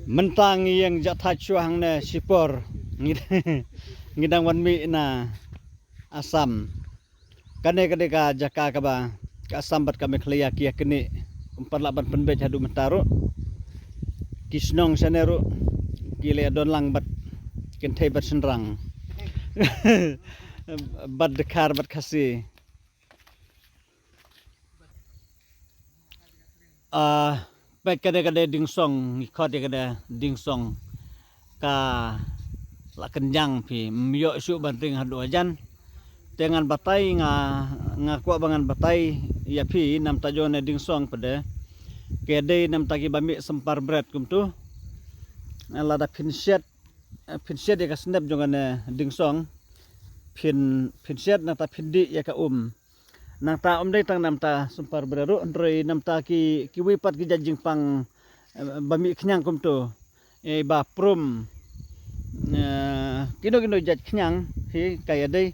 mentang yang jatah cuang ne sipor ngidang wan mi na asam kane kade ka jaka ka ba ka asam bat kami khliya kia kini umpat laban penbej hadu mentaru kisnong saneru kile don lang bat kentei bat senrang bat dekar bat kasi baik kade dingsong ikot ya kade dingsong ka la kenjang pi myo su banting hadu ajan dengan batai nga kuat bangan batai ya pi nam tajone dingsong pada kede nam tagi bami sempar bread kum tu lada pinset ya ka snap jongane dingsong pinset na ta pindi ya ka nang ta dai tang nam ta sempar breru ndrei nam ta ki wipat ki jajing pang bami kenyang kum tu ba prum kino jaj kenyang hi kaya dei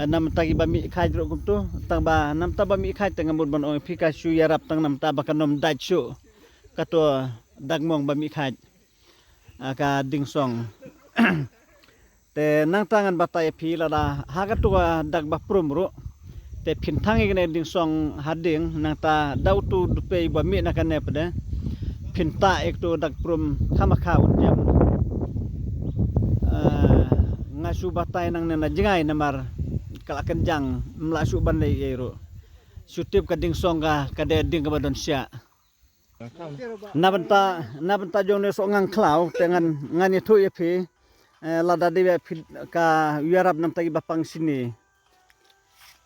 nam ta ki bami khai ro kum tu tang ba nam ta bami khai tang mur ban oi phika su yarap tang nam ta bakanom daj su kato dagmong bami khai ka dingsong te nang tangan batai phi lada hagatua dag ba prum ro te pintang igene dingsong hading nang ta dautu dupe bami nakane pada pinta ekto dag prum khamakha udyam ngasu batai nang na jengai namar kala kenjang mlasu bandai ero sutip ka dingsong ka kade ding ka badon sia nabenta jong ne so ngang klau tengan ngani thu epi lada dewe ka yarab nam tagi bapang sini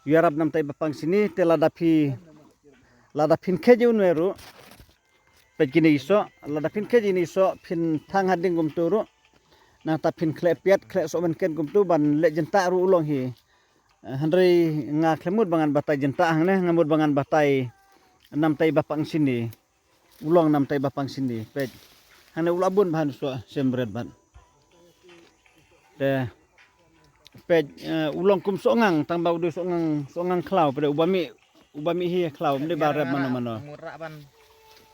yarab nam tagi bapang sini te lada pin keje unweru pekini iso lada pin keje ni iso pin thang hading gum turu na ta pin klepiat kle so ban ken gum tu ban le jenta ru ulong hi handrei nga klemut bangan batai jenta hang ne ngamut bangan batai nam tagi bapang sini ulong nam tai bapang sini pej hane ulabun bahan so sembret ban te pej ulong kum songang tang bau du songang klau pada ubami hi klau mde bare mano murak ban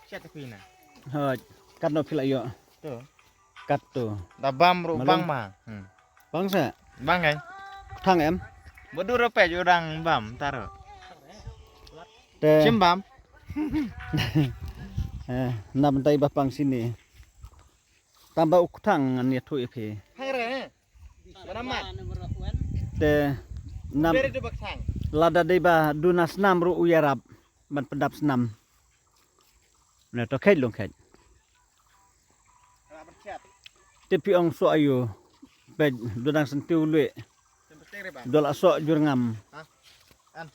chat pina ha kat no pila yo tu kat tu dabam ru bang ma bang sa bang kai thang em bodu ro pe jurang bam taro te cimbam nam tai bapang sini tambah ukthang an thu epe hai re beramat te nam beri de baksang lada deba dunas nam ru uyarab ban pendap senam na to khed long khed tepi ong so ayu pe dunang sentiu lue dol aso jurngam an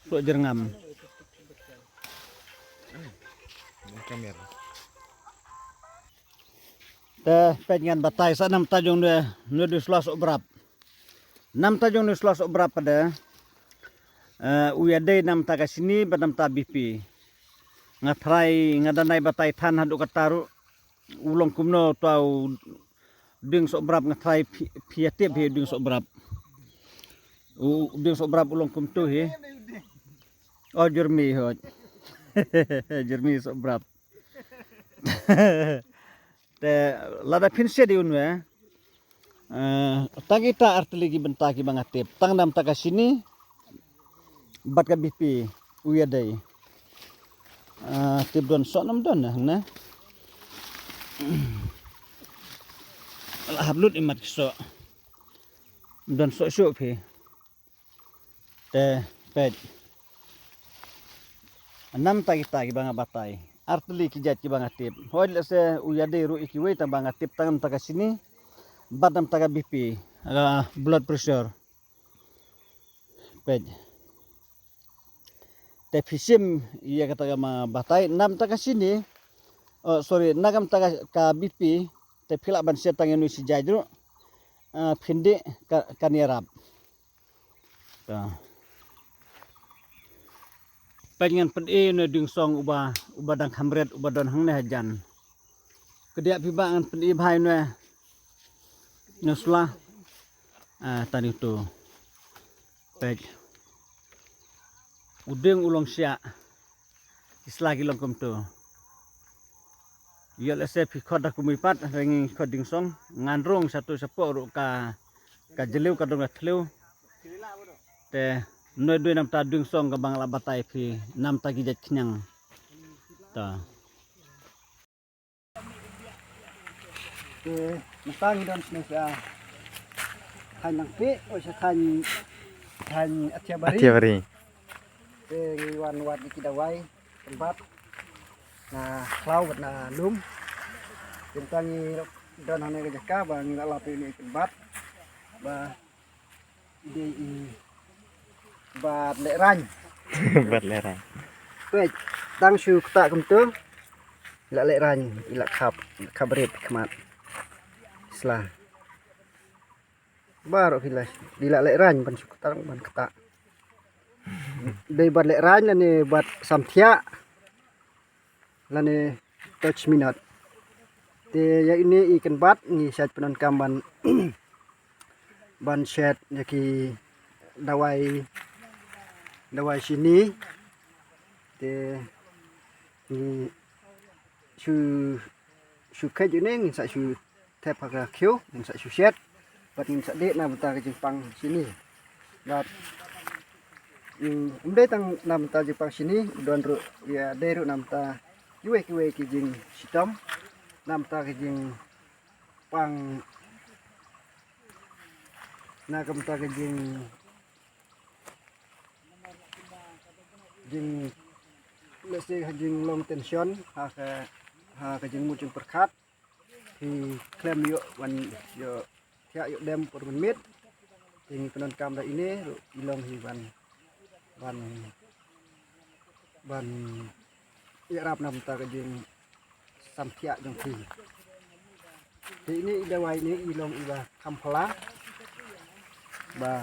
so jurngam kamera te pengen batai sa nam tajong ne du slas obrap nam tajong ne slas obrap pada uyade nam ta kasini badam ta bp ngatrai ngadanai batai than hadu kataru ulong kumno tau ding sobrap ngatrai piatip he ding sobrap ding sobrap ulong kum tu he oh jermi hoj jermi sobrap te lada pinse di unwe tagita artilegi bentaki bangatip tang nam taka sini bat ka bp uyadai tip don sok nam don na hablut imat so don sok sok phi te pej nam tagita ki banga batai artli ki jat ki bangatip hoi se uyade ru ikiwe ta bangatip tangam taka sini badam taka bp blood pressure pej te fisim iya kata ma batai nam taka sini sorry nagam taka ka bp te phila ban se tangenu si jajru phinde kaniarab ta pengen pedi ne dingsong uba dang hamret uba don hang ne hajan kedia pibangan pedi bhai ne nusla tadi tu pej udeng ulong sia isla kilong kum tu Yo lese pi khod aku mipat rengi khod ding song nganrung satu sepo ru ka jeliu ka dong thleu te noi dui nam ta ding song ka bang la batai pi nam ta gi jet khnyang ta ke matang don snesa khan nang pe o sa khan atia bari Atia bari. ke wan wat di kidawai tempat na klau na lum tentangi don hane ke jaka bang la lapi ni tempat ba di ba le rany Buat lerang. pe tang shu ta kum tu la le rany ila kabret kmat sla baru hilas dila le rany ban shu ta ban kata dei bat le rany la ni bat samthia la ni touch minat te ya ini ikan bat ni sat penon kamban ban shet yaki dawai sini te ni su kai jene ni sa su tep ha kyo ni sa su shet bat ni sa de na bata ke Jepang sini bat umde tang nam ta Jepang sini don ru ya de ru nam ta yue ki jing sitam nam ta ke jing pang na kam ta ke jing lese jing long tension ha ke jing mu jing perkat thì klem yo wan yo thia yo dem por menit ini penon kamera ini ilong hi ban ya rap nam ta ke jing samthia jong thi thì ini dawai ini ilong iba kampala ba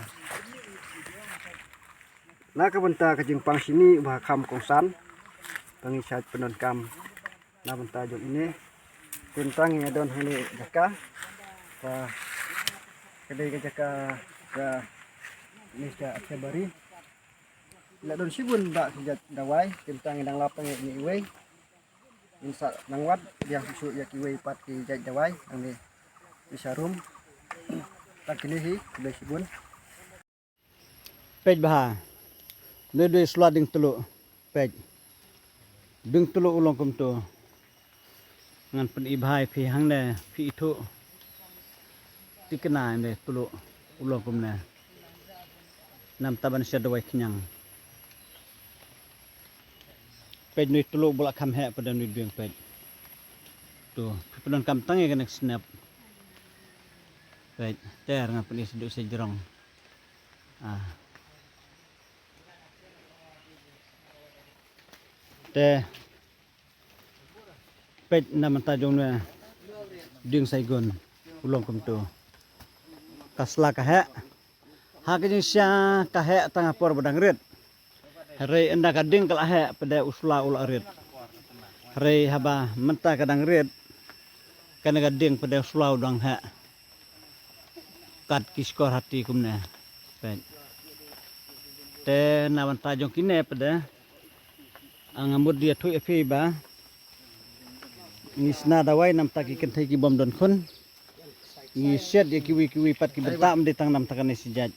na ka benta ke jing pang sini ba kam kongsan pangisat penon kam na benta jong ini tentang yang don hini jaka pa kedai ke jaka ka ni ka Atyabari la don sibun ba sejat dawai tentang yang lapang ni iwe insa nangwat dia susu ya kiwe pat ki jat dawai ni bisa rum tak kini hi kedai sibun pej baha le sliding telu pej ding telu ulong kum tu ngan pen ibhai phi hang ne phi thu tikna ne tulu ulong kum ne nam taban syadwai khnyang pej ni tulu bulak kham he pada ni ding pej tu penon kam tangi kan snap pej ter ngan pen isdu sejrong te pej nam tajong ne ding saigon ulong kum tu kasla ka ha ke jing sya ka he tanga por badang ret re enda ka ding kala he pada usla ula ret re haba menta kadang ret kana ka ding pada usla udang he kat kiskor hati kumne pej te nam tajong kine pada angamud dia thu efi ba ngisna dawai nam taki kentai ki bom don khun ngi set ya kiwi pat ki bentam di tang nam takane sijat